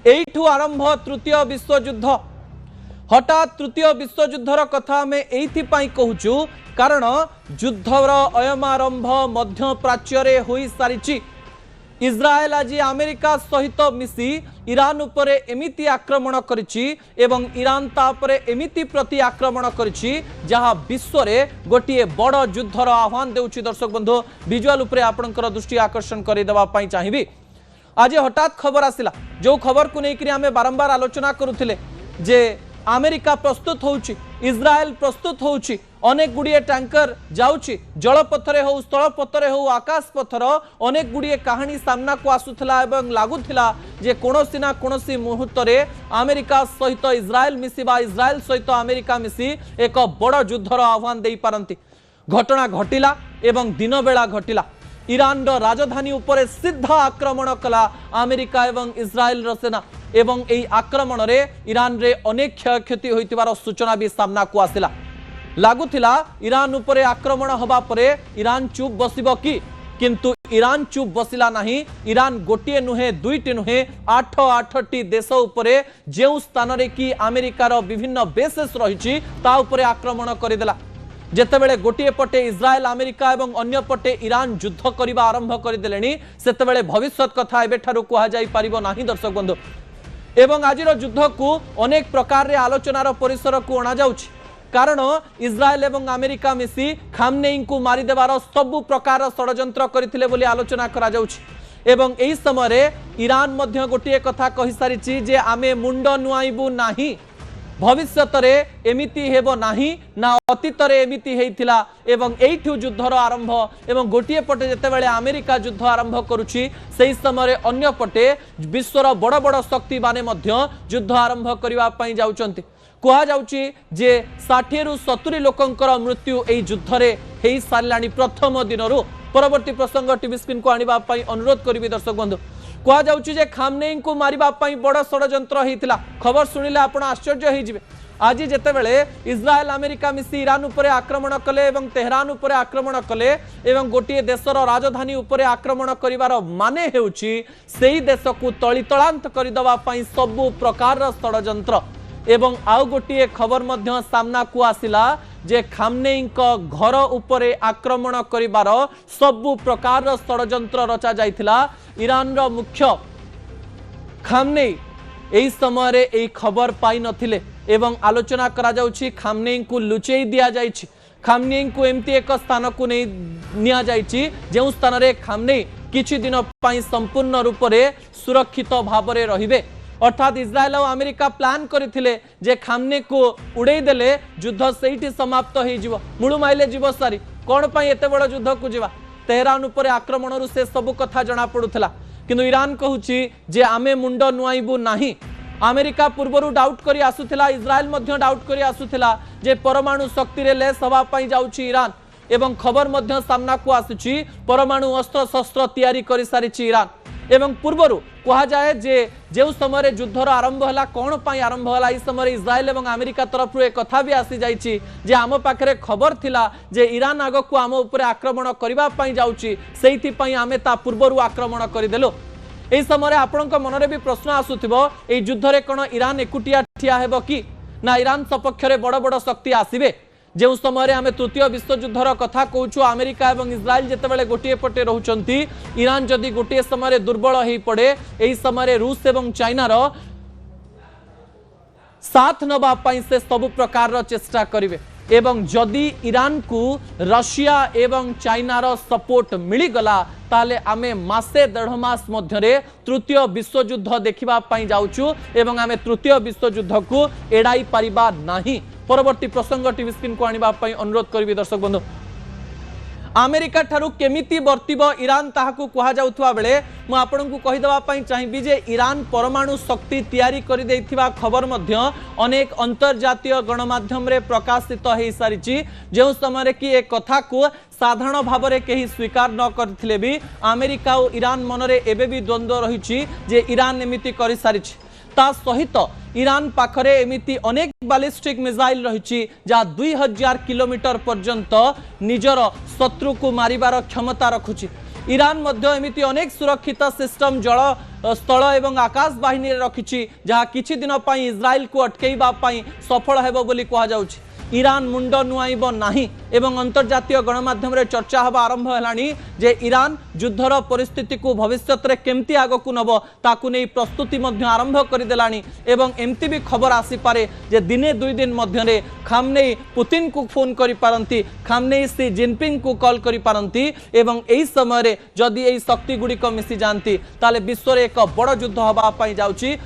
एठू आरंभ तृतीय विश्वयुद्ध। हठात तृतीय विश्वयुद्धर कथा आम एइथिपाई कहूचु कारण युद्धर अयमारंभ मध्य प्राच्य होई सारिछि। इस्राएल आज अमेरिका सहित मिसी ईरान उपरे एमिति आक्रमण करिछि एवं ईरान तापरे एमिति प्रति आक्रमण करिछि जहा विश्व रे गोटिए बड़ युद्धर आह्वान देउछि। दर्शक बंधु विजुअल उपरे आपनकर दृष्टि आकर्षण करि देबा पई चाहिबी। आज हठात खबर आसिला जो खबर को लेकर आम बारंबार आलोचना करुथिले जे अमेरिका प्रस्तुत होउछि, इस्राएल प्रस्तुत होउछि, अनेक गुड़िए टैंकर जाउछि, जलपथरे हो, स्थलपथरे हो, आकाश पथर अनेक गुड़िए कहानी सामना को आसुथिला एवं लागुथिला जे कोनोसी ना कोनोसी मुहूर्त रे अमेरिका सहित इस्राएल मिसी बा इस्राएल सहित अमेरिका मिसी एक बड़ युद्धर आह्वान देई पारंती। घटना घटिला एवं दिन बेला घटिला। ईरान राजधानी उपरे सीधा आक्रमण कला अमेरिका एवं इस्राएल सेना एवं एई आक्रमण रे ईरान रे अनेक क्षयक्षति होइतिबार सूचना भी सामना को आसिला। लागुथिला ईरान उपरे आक्रमण हबा परे ईरान चुप बसिबो कि, किंतु ईरान चुप बसिला नहीं। ईरान गोटिए नुहे दुईटी नुहे 8टी देश उपरे जेउ स्थान रे कि अमेरिकार विभिन्न बेसेस रहिछि ता उपरे आक्रमण करिदेला। जेतेबेले गोटिए पटे इस्राएल अमेरिका एवं अन्य पटे ईरान युद्ध करबा आरंभ करदेलेनी सेतेबेले भविष्यत कथा एबेठारु कुहा जाई परिबो नाही। दर्शक बंधु एवं आजिर युद्ध को अनेक प्रकार रे आलोचनार परिसर को अणा जाउछि कारण इस्राएल एवं अमेरिका मिसी खामनेई को मारी देवार सबु प्रकार षडयंत्र करथिले बोली आलोचना करा जाउछि। एवं एई समय रे ईरान मध्य गोटिए कथा कहि सारिछि जे आमे मुंड नुआइबु नाही, भविष्यत रे एमिति हेबो नाही ना अतीत रे एमिति हेइथिला। एवं एइठु युद्धर आरंभ एवं गोटिए पटे जेतेबेले अमेरिका युद्ध आरंभ करुछि सेही समय रे अन्य पटे विश्वर बड़ बड़ शक्ति माने मध्य युद्ध आरंभ करिवा पई जाउचंती। कहा जाउछि जे 60 रु 70 लोकंकर मृत्यु एई युद्ध रे हेई सारलानी प्रथम दिनरु। परवर्ती प्रसंग टीवी स्क्रीन को आनिबा पई अनुरोध करिवि। दर्शक बंधु कहा जाउछि जे खामनेई को मारिबा पई बड़ षडयंत्र हेइतिला। खबर सुनिले आपण आश्चर्य हेइ जिवे। आज जेतेबेले इस्राएल अमेरिका मिसी ईरान उपरे आक्रमण कले एवं तेहरान उपरे आक्रमण कले एवं गोटिए देशर राजधानी उपरे आक्रमण करिवार माने हेउछि सेही देश को तळितळांत करिदबा पई सबु प्रकार षडयंत्र। एवं आउ गोटिए खबर मध्य सामना को आसिला जे खामनेई घर उपरे आक्रमण करिवार सबु प्रकार षडयंत्र रचा जाइथिला। ईरान रो मुख्य खामनेई एई समय रे एई खबर पाई नथिले एवं आलोचना करा जाउछि खामनेई को लुचेई दिया जाइछि। खामनेई को एमती एक स्थान को नहीं निया जाइछि जेउ स्थान रे खामनेई किछि दिन पई संपूर्ण रूप रे सुरक्षित भाव रे रहिबे। अर्थात इस्राएल और अमेरिका प्लान करथिले जे खामने को उड़े देले युद्ध सेठी समाप्त हो जिवो, मुळु माइले जीव सारी कोन पई एते बड़ युद्ध को जीवा। तेहरान उपरे आक्रमण रु से सब कथा जना पडुथला किंतु ईरान कहूची जे आमे मुंड नुआइबु नाही। अमेरिका पूर्वरु डाउट करी आसुथिला, इस्राएल मध्य डाउट करी आसुथिला जे परमाणु शक्ति रे लेस हवा पई जाउची ईरान एवं खबर मध्य सामना को आसुची परमाणु अस्त्र शस्त्र तैयारी करी सारिची ईरान। एवं पूर्वरु कहा जाए जे जो समय युद्धर आरंभ है कौन पाई आरंभ है इस समय इस्राएल एवं अमेरिका तरफ एक कथा भी आसी जाइछि जे आम पाखरे खबर थिला जे ईरान आग को आम उपरे आक्रमण करबा पई जाउछि सेहिथि पई आमे ता पूर्वरु आक्रमण करिदेलो। एई समय आपणक मनरे भी प्रश्न आसुथिबो एई युद्धरे कोन ईरान एकुटिया ठिया हेबो कि ना ईरान सपक्ष रे बड़ बड़ शक्ति आसीबे। जो समय आम तृतीय विश्वयुद्धर कथा कहूँ अमेरिका और इस्राएल जितेबाला गोटे पटे रोचंती ईरान जदि गोटे समय दुर्बल हो पड़े यही समय रूस और चाइनार साथ नवाई से सब प्रकार चेष्टा करेंगे एवं जदि ईरान को रशिया एवं चाइनार सपोर्ट मिलगला ताले आमे मासे 1.5 मास मध्य तृतीय विश्वयुद्ध देखा जाऊँ एवं आमे तृतीय विश्वयुद्ध को एड़ाई पारिबा नाही। परवर्ती प्रसंग टीवी स्क्रीन को आनिबा पई अनुरोध करिवि। दर्शक बंधु अमेरिका ठारू केमिति वर्तिब ईरान ताहाकू कहा जाउथवा बेले मु आपनकू कहि देबा पई चाहिबी जे ईरान परमाणु शक्ति तैयारी करि दैथिबा खबर मध्य अनेक अंतर्जातीय गणमाध्यम रे प्रकाशित हो सारिछि जो समय कि एक कथा को साधारण भाव में कहीं स्वीकार न करथिले भी अमेरिका और ईरान मनरे एबे भी द्वंद्व रहिछि जे ईरान एमिति करि सारिछि ता सहित ईरान पाखरे एमिति अनेक बैलिस्टिक मिसाइल रही जहाँ 2000 किलोमीटर पर्यंत निजर शत्रु को मारिबार क्षमता रखुछि। ईरान मध्य एमिति अनेक सुरक्षित सिस्टम जल स्थल एवं आकाश बाहिनी रखिछि जहाँ किछि दिन पई इस्राएल को अटकेइबा पई सफल हेबो बोली कहा जाउछि। ईरान मुंड नुआइब नाही एवं अंतर्जातीय गणमाध्यम रे चर्चा हवा आरंभ हेलानी जे ईरान युद्धर परिस्थिति को भविष्य रे केमती आगकु नब ताकु नै प्रस्तुति मध्य आरंभ कर देलानी एवं एमती भी खबर आसी पारे जे दिने दुई दिन मध्य रे खामनेई पुतिन को फोन करि पारंती, खामनेई सी जिनपिंग को कॉल करि पारंती एवं एई समय रे जदि एई शक्ति गुडी को मिसी जानती ताले विश्व रे एक बड़ युद्ध हवा पई जाउची।